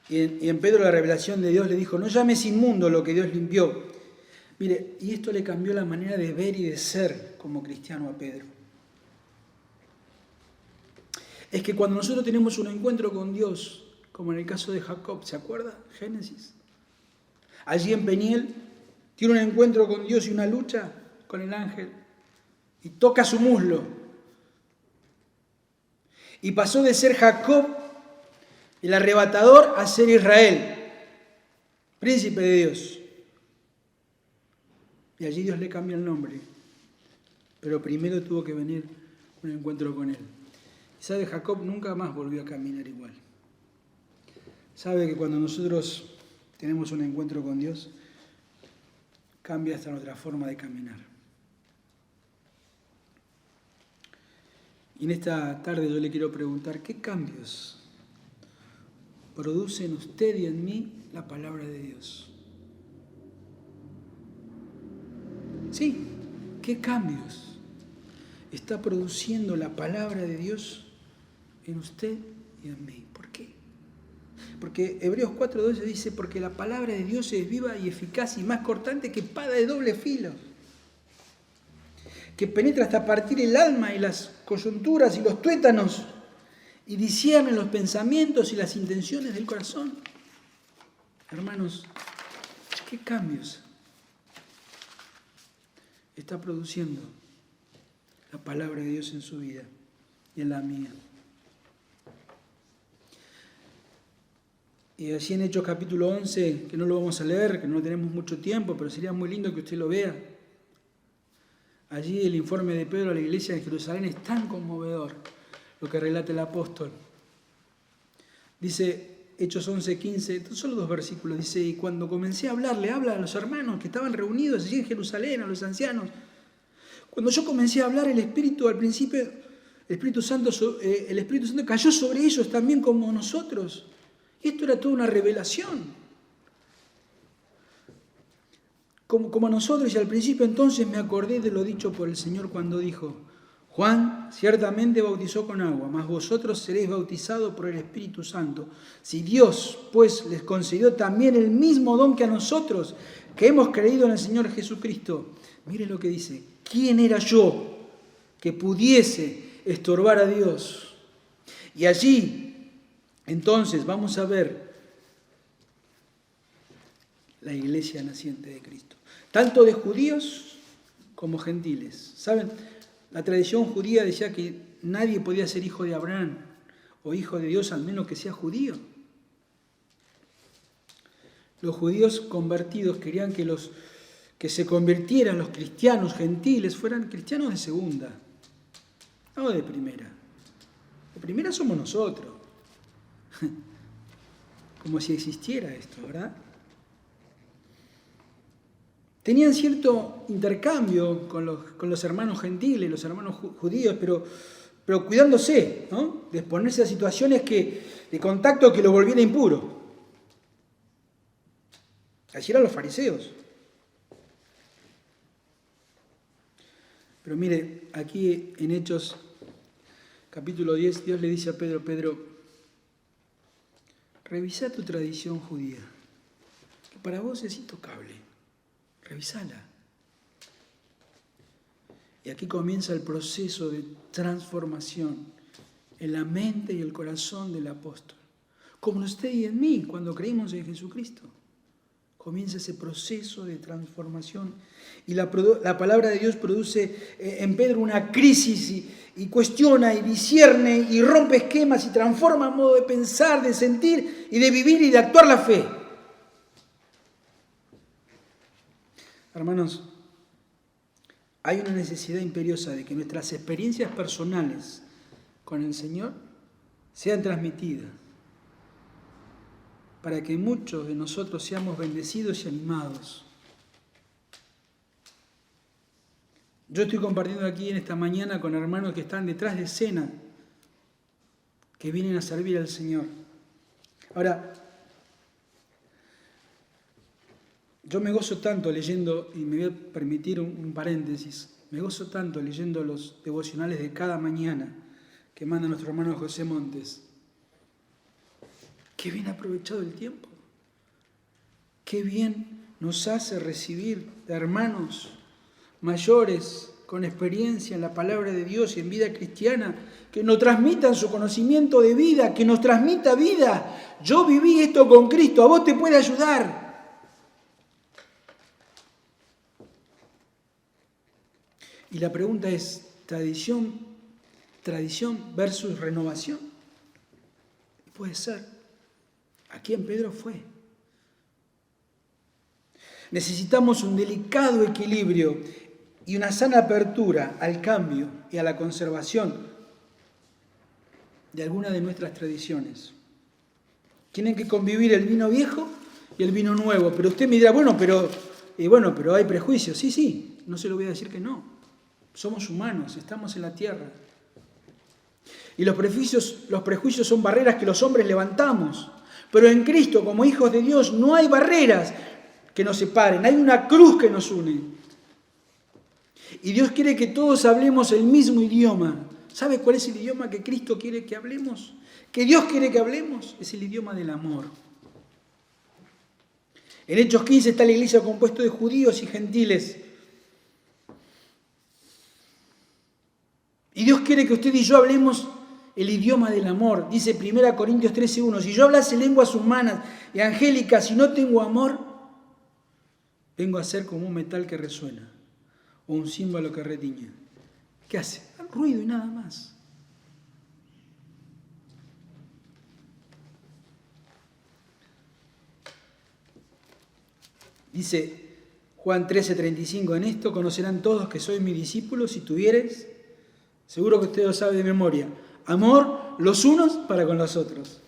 Y en Pedro la revelación de Dios le dijo: no llames inmundo lo que Dios limpió. Mire, y esto le cambió la manera de ver y de ser como cristiano a Pedro. Es que cuando nosotros tenemos un encuentro con Dios, como en el caso de Jacob, ¿se acuerda? Génesis. Allí en Peniel tiene un encuentro con Dios y una lucha con el ángel. Y toca su muslo. Y pasó de ser Jacob, el arrebatador, a ser Israel, príncipe de Dios. Y allí Dios le cambia el nombre. Pero primero tuvo que venir un encuentro con él. Y sabe, Jacob nunca más volvió a caminar igual. Sabe que cuando nosotros tenemos un encuentro con Dios, cambia hasta nuestra forma de caminar. Y en esta tarde yo le quiero preguntar: ¿qué cambios produce en usted y en mí la palabra de Dios? Sí, ¿qué cambios está produciendo la palabra de Dios en usted y en mí? ¿Por qué? Porque Hebreos 4:12 dice: porque la palabra de Dios es viva y eficaz y más cortante que espada de doble filo, que penetra hasta partir el alma y las coyunturas y los tuétanos y discierne los pensamientos y las intenciones del corazón. Hermanos, ¿qué cambios está produciendo la palabra de Dios en su vida y en la mía? Y así en Hechos capítulo 11, que no lo vamos a leer, que no tenemos mucho tiempo, pero sería muy lindo que usted lo vea. Allí el informe de Pedro a la iglesia de Jerusalén es tan conmovedor, lo que relata el apóstol. Dice Hechos 11:15, solo 2 versículos, dice: y cuando comencé a hablar, le habla a los hermanos que estaban reunidos allí en Jerusalén, a los ancianos. Cuando yo comencé a hablar, el Espíritu al principio, el Espíritu Santo cayó sobre ellos también como nosotros. Y esto era toda una revelación. Como a nosotros, y al principio entonces me acordé de lo dicho por el Señor cuando dijo: Juan ciertamente bautizó con agua, mas vosotros seréis bautizados por el Espíritu Santo. Si Dios, pues, les concedió también el mismo don que a nosotros, que hemos creído en el Señor Jesucristo. Mire lo que dice: ¿quién era yo que pudiese estorbar a Dios? Y allí, entonces, vamos a ver la iglesia naciente de Cristo, tanto de judíos como gentiles. ¿Saben? La tradición judía decía que nadie podía ser hijo de Abraham o hijo de Dios al menos que sea judío. Los judíos convertidos querían que se convirtieran los cristianos gentiles, fueran cristianos de segunda, no de primera. De primera somos nosotros. Como si existiera esto, ¿verdad? Tenían cierto intercambio con los hermanos gentiles, los hermanos judíos, pero cuidándose, ¿no?, de exponerse a situaciones de contacto que los volviera impuro. Así eran los fariseos. Pero mire, aquí en Hechos capítulo 10, Dios le dice a Pedro: Pedro, revisa tu tradición judía, que para vos es intocable. Revisala. Y aquí comienza el proceso de transformación en la mente y el corazón del apóstol. Como en usted y en mí, cuando creímos en Jesucristo. Comienza ese proceso de transformación. Y la palabra de Dios produce en Pedro una crisis y cuestiona y discierne y rompe esquemas y transforma el modo de pensar, de sentir y de vivir y de actuar la fe. Hermanos, hay una necesidad imperiosa de que nuestras experiencias personales con el Señor sean transmitidas para que muchos de nosotros seamos bendecidos y animados. Yo estoy compartiendo aquí en esta mañana con hermanos que están detrás de escena, que vienen a servir al Señor. Ahora, yo me gozo tanto leyendo, y me voy a permitir un paréntesis, me gozo tanto leyendo los devocionales de cada mañana que manda nuestro hermano José Montes. Qué bien aprovechado el tiempo. Qué bien nos hace recibir de hermanos mayores con experiencia en la palabra de Dios y en vida cristiana, que nos transmitan su conocimiento de vida, que nos transmita vida. Yo viví esto con Cristo, a vos te puede ayudar. Y la pregunta es, ¿tradición versus renovación? Puede ser. Aquí en Pedro fue. Necesitamos un delicado equilibrio y una sana apertura al cambio y a la conservación de algunas de nuestras tradiciones. Tienen que convivir el vino viejo y el vino nuevo. Pero usted me dirá, pero hay prejuicios. Sí, no se lo voy a decir que no. Somos humanos, estamos en la tierra. Y los prejuicios son barreras que los hombres levantamos. Pero en Cristo, como hijos de Dios, no hay barreras que nos separen. Hay una cruz que nos une. Y Dios quiere que todos hablemos el mismo idioma. ¿Sabe cuál es el idioma que Cristo quiere que hablemos? Que Dios quiere que hablemos. Es el idioma del amor. En Hechos 15 está la iglesia compuesta de judíos y gentiles. Y Dios quiere que usted y yo hablemos el idioma del amor. Dice 1 Corintios 13:1, si yo hablase lenguas humanas y angélicas y no tengo amor, vengo a ser como un metal que resuena o un címbalo que retiñe. ¿Qué hace? Ruido y nada más. Dice Juan 13:35, en esto conocerán todos que sois mis discípulos si tuviereis, seguro que usted lo sabe de memoria, amor los unos para con los otros.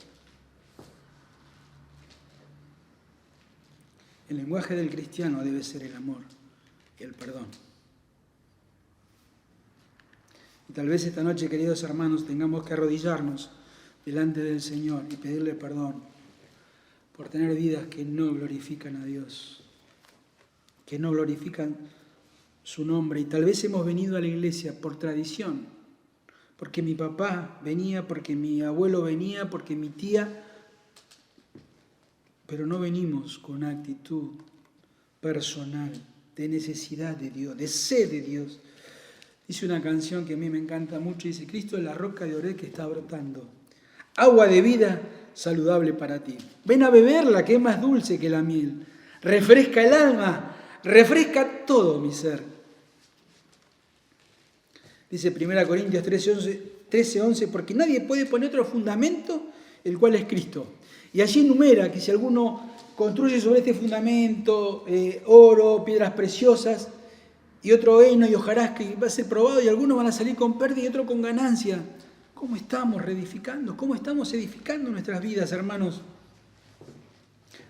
El lenguaje del cristiano debe ser el amor y el perdón. Y tal vez esta noche, queridos hermanos, tengamos que arrodillarnos delante del Señor y pedirle perdón por tener vidas que no glorifican a Dios, que no glorifican su nombre. Y tal vez hemos venido a la iglesia por tradición, porque mi papá venía, porque mi abuelo venía, porque mi tía, pero no venimos con una actitud personal, de necesidad de Dios, de sed de Dios. Dice una canción que a mí me encanta mucho, dice, Cristo es la roca de Oreb que está brotando, agua de vida saludable para ti. Ven a beberla, que es más dulce que la miel. Refresca el alma, refresca todo mi ser. Dice 1 Corintios 13:11, porque nadie puede poner otro fundamento, el cual es Cristo. Y allí enumera que si alguno construye sobre este fundamento oro, piedras preciosas, y otro heno y hojarasca, que va a ser probado, y algunos van a salir con pérdida y otros con ganancia. ¿Cómo estamos reedificando? ¿Cómo estamos edificando nuestras vidas, hermanos?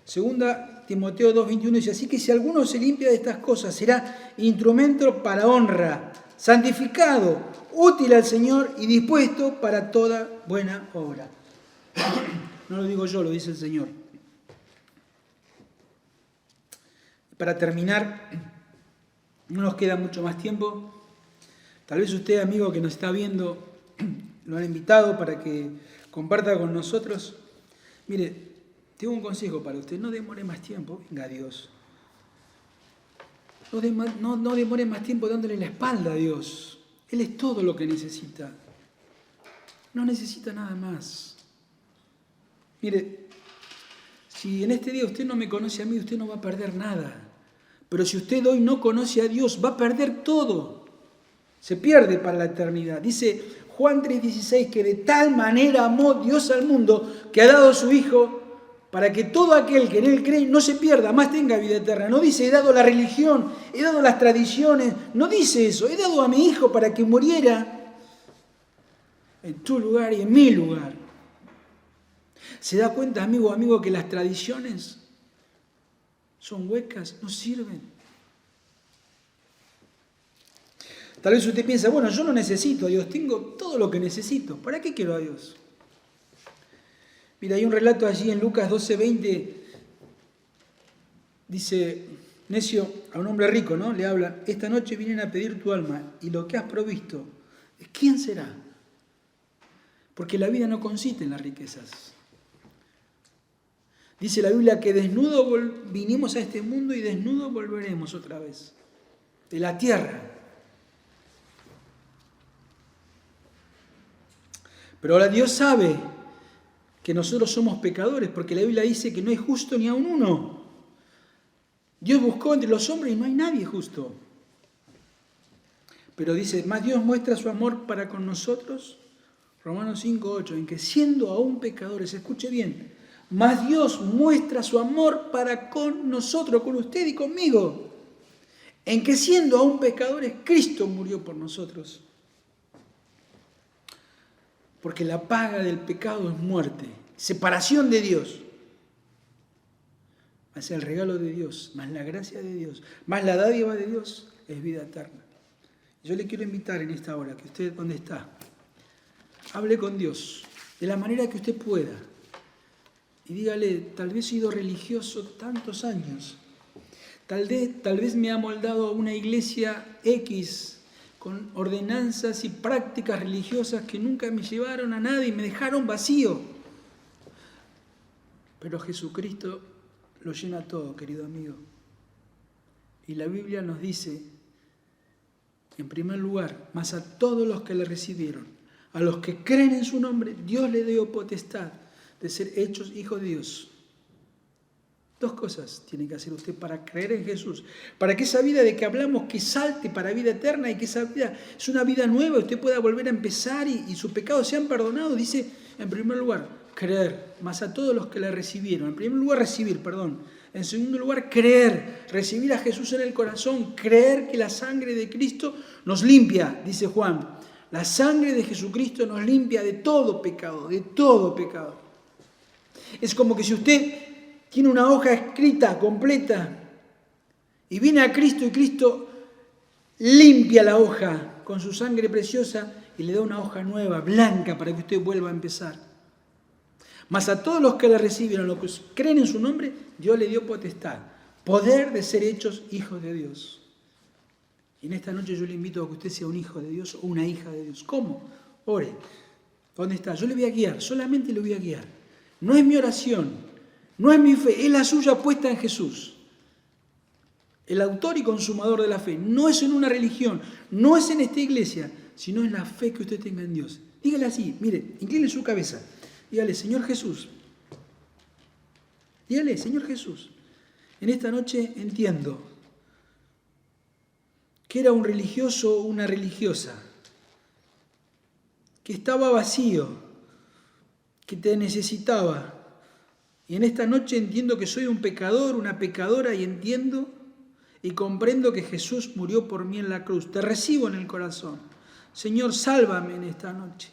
Segunda Timoteo 2:21 dice, así que si alguno se limpia de estas cosas, será instrumento para honra, santificado, útil al Señor y dispuesto para toda buena obra. No lo digo yo, lo dice el Señor. Para terminar, no nos queda mucho más tiempo. Tal vez usted, amigo que nos está viendo, lo han invitado para que comparta con nosotros. Mire, tengo un consejo para usted, no demore más tiempo, venga a Dios. No demore más tiempo dándole la espalda a Dios. Él es todo lo que necesita. No necesita nada más. Mire, si en este día usted no me conoce a mí, usted no va a perder nada. Pero si usted hoy no conoce a Dios, va a perder todo. Se pierde para la eternidad. Dice Juan 3:16 que de tal manera amó Dios al mundo que ha dado a su Hijo para que todo aquel que en Él cree no se pierda, más tenga vida eterna. No dice he dado la religión, he dado las tradiciones. No dice eso. He dado a mi Hijo para que muriera en tu lugar y en mi lugar. ¿Se da cuenta, amigo, que las tradiciones son huecas, no sirven? Tal vez usted piensa, bueno, yo no necesito a Dios, tengo todo lo que necesito. ¿Para qué quiero a Dios? Mira, hay un relato allí en Lucas 12:20. Dice, necio, a un hombre rico, ¿no? Le habla, esta noche vienen a pedir tu alma y lo que has provisto, ¿quién será? Porque la vida no consiste en las riquezas. Dice la Biblia que desnudo vinimos a este mundo y desnudo volveremos otra vez. De la tierra. Pero ahora Dios sabe que nosotros somos pecadores, porque la Biblia dice que no hay justo ni aun uno. Dios buscó entre los hombres y no hay nadie justo. Pero dice, más Dios muestra su amor para con nosotros, Romanos 5:8, en que siendo aún pecadores, escuche bien, más Dios muestra su amor para con nosotros, con usted y conmigo, en que siendo aún pecadores, Cristo murió por nosotros. Porque la paga del pecado es muerte, separación de Dios. Más el regalo de Dios, más la gracia de Dios, más la dádiva de Dios, es vida eterna. Yo le quiero invitar en esta hora, que usted, ¿dónde está? Hable con Dios, de la manera que usted pueda. Y dígale, tal vez he sido religioso tantos años, tal vez me ha moldado una iglesia X con ordenanzas y prácticas religiosas que nunca me llevaron a nada y me dejaron vacío. Pero Jesucristo lo llena todo, querido amigo. Y la Biblia nos dice, en primer lugar, mas a todos los que le recibieron, A los que creen en su nombre, Dios le dio potestad de ser hechos hijos de Dios. 2 cosas tiene que hacer usted para creer en Jesús, para que esa vida de que hablamos que salte para vida eterna y que esa vida es una vida nueva, usted pueda volver a empezar y sus pecados sean perdonados. Dice, en primer lugar, creer, más a todos los que le recibieron. En primer lugar, recibir, perdón. En segundo lugar, creer, recibir a Jesús en el corazón, creer que la sangre de Cristo nos limpia, dice Juan. La sangre de Jesucristo nos limpia de todo pecado, de todo pecado. Es como que si usted tiene una hoja escrita, completa, y viene a Cristo y Cristo limpia la hoja con su sangre preciosa y le da una hoja nueva, blanca, para que usted vuelva a empezar. Mas a todos los que le recibieron, los que creen en su nombre, Dios le dio potestad, poder de ser hechos hijos de Dios. Y en esta noche yo le invito a que usted sea un hijo de Dios o una hija de Dios. ¿Cómo? Ore. ¿Dónde está? Yo le voy a guiar, solamente le voy a guiar. No es mi oración. No es mi fe, es la suya puesta en Jesús. El autor y consumador de la fe. No es en una religión, no es en esta iglesia, sino en la fe que usted tenga en Dios. Dígale así, mire, incline su cabeza. Dígale, Señor Jesús. Dígale, Señor Jesús. En esta noche entiendo que era un religioso o una religiosa, que estaba vacío, que te necesitaba. Y en esta noche entiendo que soy un pecador, una pecadora, y entiendo y comprendo que Jesús murió por mí en la cruz. Te recibo en el corazón. Señor, sálvame en esta noche.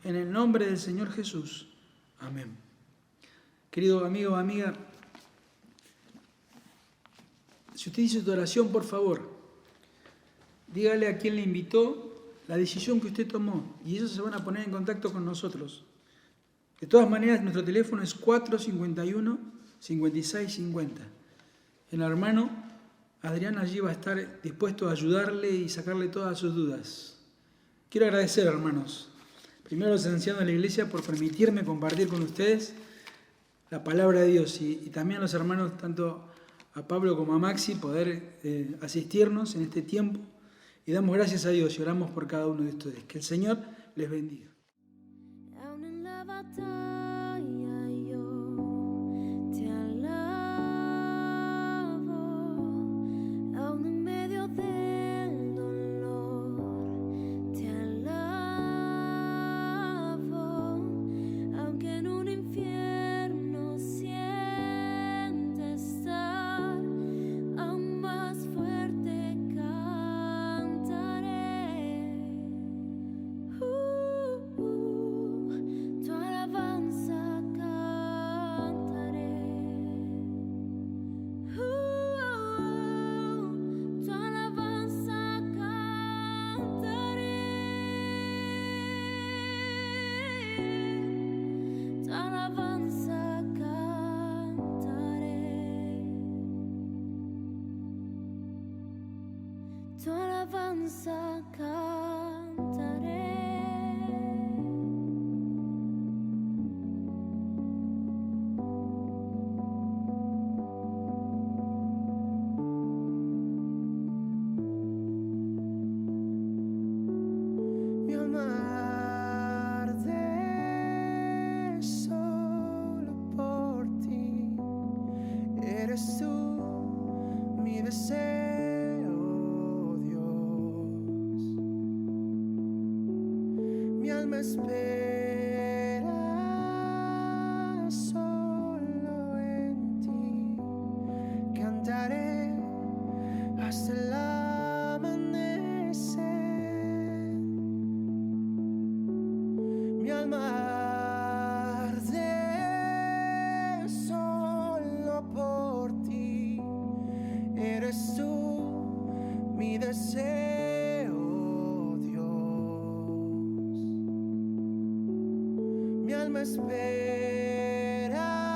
En el nombre del Señor Jesús. Amén. Querido amigo o amiga, si usted hizo esta oración, por favor, dígale a quien le invitó la decisión que usted tomó y ellos se van a poner en contacto con nosotros. De todas maneras, nuestro teléfono es 451-5650. El hermano Adrián allí va a estar dispuesto a ayudarle y sacarle todas sus dudas. Quiero agradecer, hermanos, primero a los ancianos de la iglesia por permitirme compartir con ustedes la palabra de Dios y también a los hermanos, tanto a Pablo como a Maxi, poder asistirnos en este tiempo. Y damos gracias a Dios y oramos por cada uno de ustedes. Que el Señor les bendiga. Aún en la batalla yo te alabo, aún en medio del dolor te alabo, aunque en un infierno sienta estar, aún más fuerte cantaré. Tu alabanza cantaré. Tu alabanza cantaré. Tu alabanza cantaré. Tu alabanza cantaré. Mi alma arde solo por ti, eres tú mi deseo, Dios. Mi alma espera solo en ti, cantaré hasta el amanecer. Mi alma arde solo por ti, eres tú mi deseo, Dios. Mi alma espera